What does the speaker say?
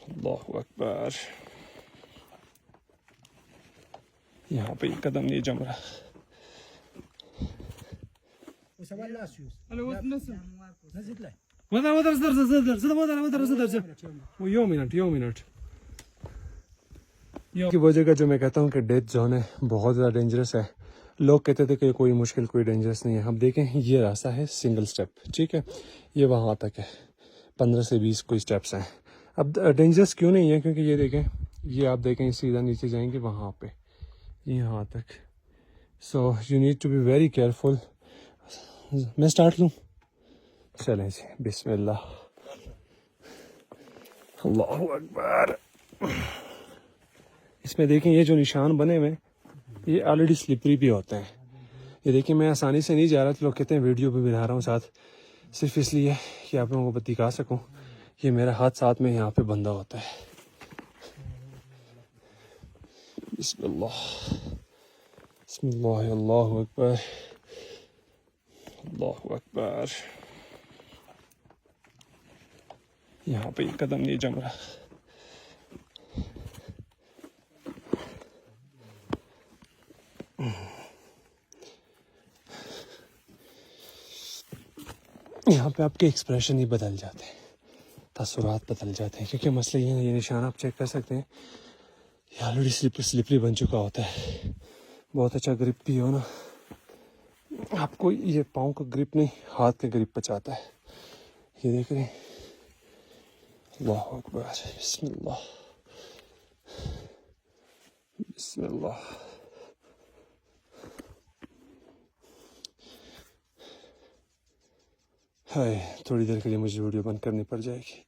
अल्लाहु अकबर। यहाँ पे कदम नहीं जम रहा। की वजह का जो मैं कहता हूँ कि डेथ जोन है बहुत ज़्यादा डेंजरस है। लोग कहते थे कि कोई मुश्किल कोई डेंजरस नहीं है। अब देखें ये रास्ता है सिंगल स्टेप, ठीक है, ये वहाँ तक है, 15 से 20 कोई स्टेप्स हैं। अब डेंजरस क्यों नहीं है, क्योंकि ये देखें, ये आप देखें सीधा नीचे जाएंगे वहाँ पे यहाँ तक। So you need to be very careful. मैं स्टार्ट लूँ? चलें जी, बिस्मिल्लाह, अल्लाहु अकबर। इसमें देखें ये जो निशान बने हुए ये ऑलरेडी स्लिपरी भी होते हैं। ये देखिए मैं आसानी से नहीं जा रहा, तो लोग कहते हैं वीडियो पे बना रहा हूँ साथ, सिर्फ इसलिए कि आप लोगों को दिखा सकूँ। ये मेरा हाथ साथ में यहाँ पे बंधा होता है। बिस्मिल्लाह, बिस्मिल्लाह, अल्लाहु अकबर, अल्लाहु अकबर। यहाँ पे कदम नहीं जम रहा। यहाँ पे आपके एक्सप्रेशन ही बदल जाते हैं, तसुरात बदल जाते हैं, क्योंकि मसला ये है, ये निशान आप चेक कर सकते हैं, ये ऑलरेडी स्लिपरी बन चुका होता है। बहुत अच्छा ग्रिप भी हो ना, आपको ये पाँव का ग्रिप नहीं हाथ का ग्रिप बचाता है। ये देख रहे हैं, अल्लाहु अकबर, बिस्मिल्लाह, बिस्मिल्लाह। हाय, थोड़ी देर के लिए मुझे वीडियो बंद करनी पड़ जाएगी।